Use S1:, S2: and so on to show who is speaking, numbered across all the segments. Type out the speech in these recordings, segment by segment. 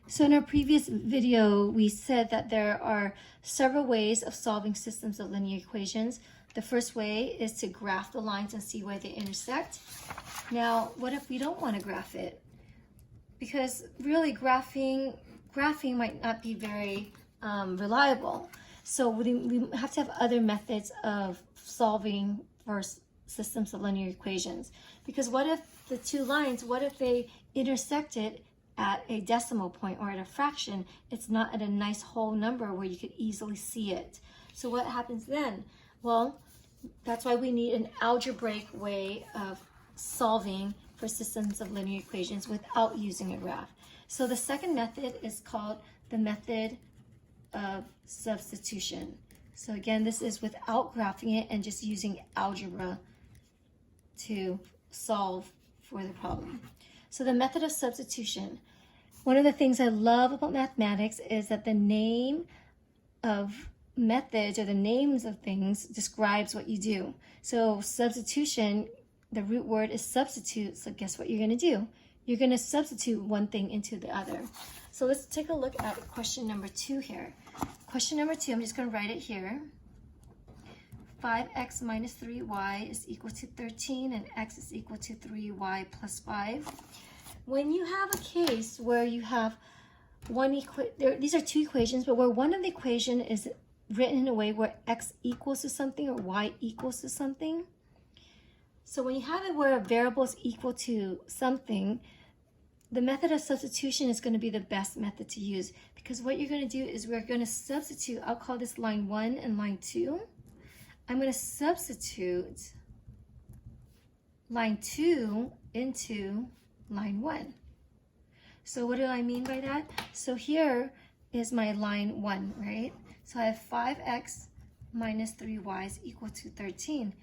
S1: So in our previous video, we said that there are several ways of solving systems of linear equations. The first way is to graph the lines and see where they intersect. Now, what if we don't want to graph it? Because really graphing might not be very reliable. So we have to have other methods of solving for systems of linear equations. Because what if the two lines, what if they intersected at a decimal point or at a fraction? It's not at a nice whole number where you could easily see it. So what happens then? Well, that's why we need an algebraic way of solving for systems of linear equations without using a graph. So the second method is called the method of substitution. So again, this is without graphing it and just using algebra to solve for the problem. So the method of substitution. One of the things I love about mathematics is that the name of methods or the names of things describes what you do. So substitution, the root word is substitute. So guess what you're going to do? You're going to substitute one thing into the other. So let's take a look at question number 2 here. Question number 2, I'm just going to write it here. 5x minus 3y is equal to 13 and x is equal to 3y plus 5. When you have a case where you have these are two equations, but where one of the equation is written in a way where x equals to something or y equals to something. So when you have it where a variable is equal to something, the method of substitution is going to be the best method to use, because what you're going to do is we're going to substitute, I'll call this line 1 and line 2. I'm going to substitute line 2 into line 1. So what do I mean by that? So here is my line 1, right? So I have 5x minus 3y is equal to 13.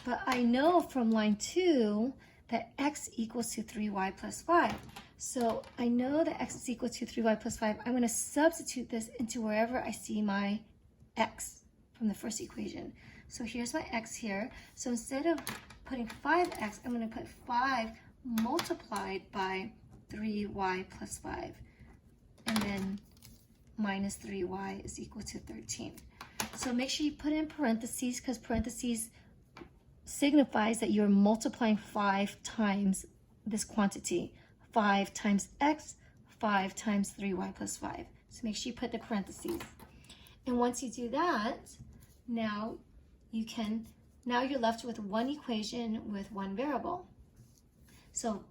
S1: But I know from line 2 that x equals to 3y plus 5. So I know that x is equal to 3y plus 5. I'm going to substitute this into wherever I see my x from the first equation. So here's my x here. So instead of putting 5x, I'm going to put 5 multiplied by 3y plus 5. And then minus 3y is equal to 13. So make sure you put in parentheses, because parentheses signifies that you're multiplying 5 times this quantity. 5 times x, 5 times 3y plus 5. So make sure you put the parentheses. And once you do that, now you're left with one equation with one variable. So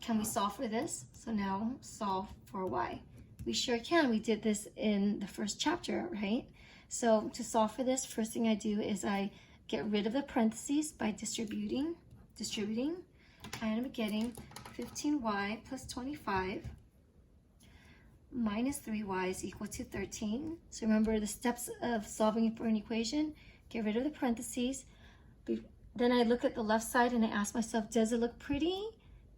S1: can we solve for this? So now solve for y. We sure can. We did this in the first chapter, right? So to solve for this, first thing I do is I get rid of the parentheses by distributing. I end up getting 15y plus 25 minus 3y is equal to 13. So remember the steps of solving for an equation. Get rid of the parentheses. Then I look at the left side and I ask myself, does it look pretty?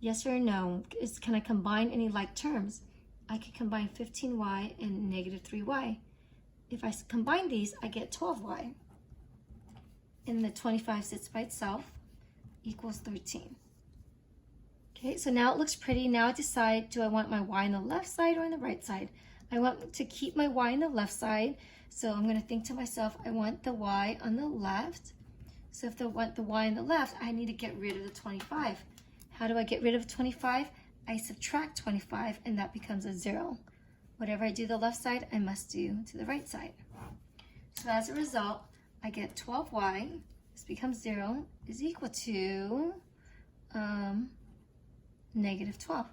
S1: Yes or no? Can I combine any like terms? I can combine 15y and negative 3y. If I combine these, I get 12y. And the 25 sits by itself, equals 13. Okay, so now it looks pretty. Now I decide, do I want my y on the left side or on the right side? I want to keep my y on the left side. So I'm going to think to myself, I want the y on the left. So if I want the y on the left, I need to get rid of the 25. How do I get rid of 25? I subtract 25 and that becomes a 0. Whatever I do to the left side, I must do to the right side. So as a result, I get 12y, this becomes 0, is equal to negative 12.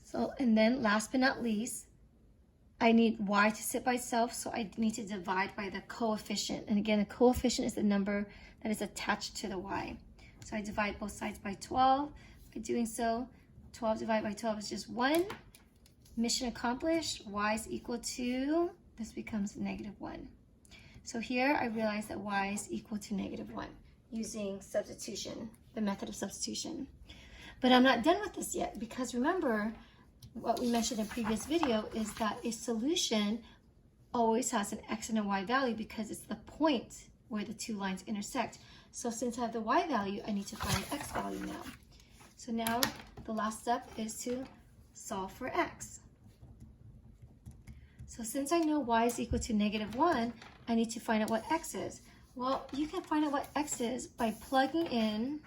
S1: So, and then last but not least, I need y to sit by itself, so I need to divide by the coefficient. And again, the coefficient is the number that is attached to the y. So I divide both sides by 12. By doing so, 12 divided by 12 is just 1. Mission accomplished. Y is equal to, this becomes negative 1. So here I realize that y is equal to negative 1 using substitution, the method of substitution. But I'm not done with this yet, because remember what we mentioned in a previous video is that a solution always has an x and a y value because it's the point where the two lines intersect. So since I have the y value, I need to find x value now. So now the last step is to solve for x. So since I know y is equal to -1, I need to find out what x is. Well, you can find out what x is by plug in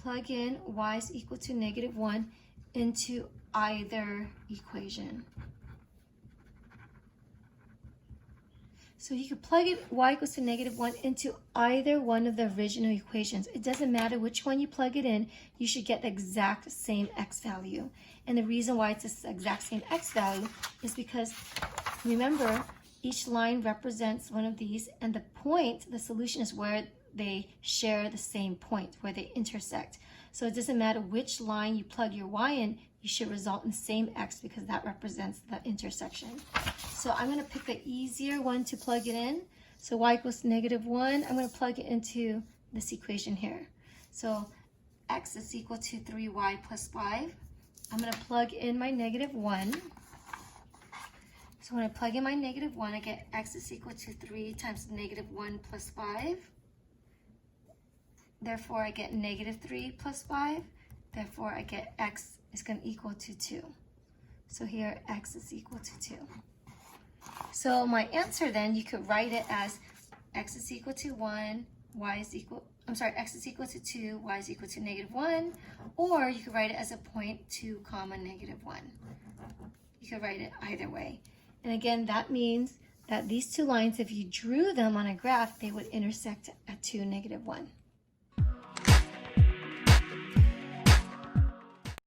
S1: y is equal to -1 into either equation. So you could plug in y equals to -1 into either one of the original equations. It doesn't matter which one you plug it in, you should get the exact same x value. And the reason why it's the exact same x value is because, remember, each line represents one of these, and the point, the solution, is where they share the same point, where they intersect. So it doesn't matter which line you plug your y in, you should result in the same x because that represents the intersection. So I'm going to pick the easier one to plug it in. So y equals to -1. I'm going to plug it into this equation here. So x is equal to 3y plus 5. I'm going to plug in my -1. So when I plug in my -1, I get x is equal to 3 times -1 plus 5. Therefore, I get -3 plus 5. Therefore, I get x is going to equal to 2. So here, x is equal to 2. So my answer then, you could write it as x is equal to 1, x is equal to 2, y is equal to -1, or you could write it as a point 2 comma -1. You could write it either way. And again, that means that these two lines, if you drew them on a graph, they would intersect at 2, -1.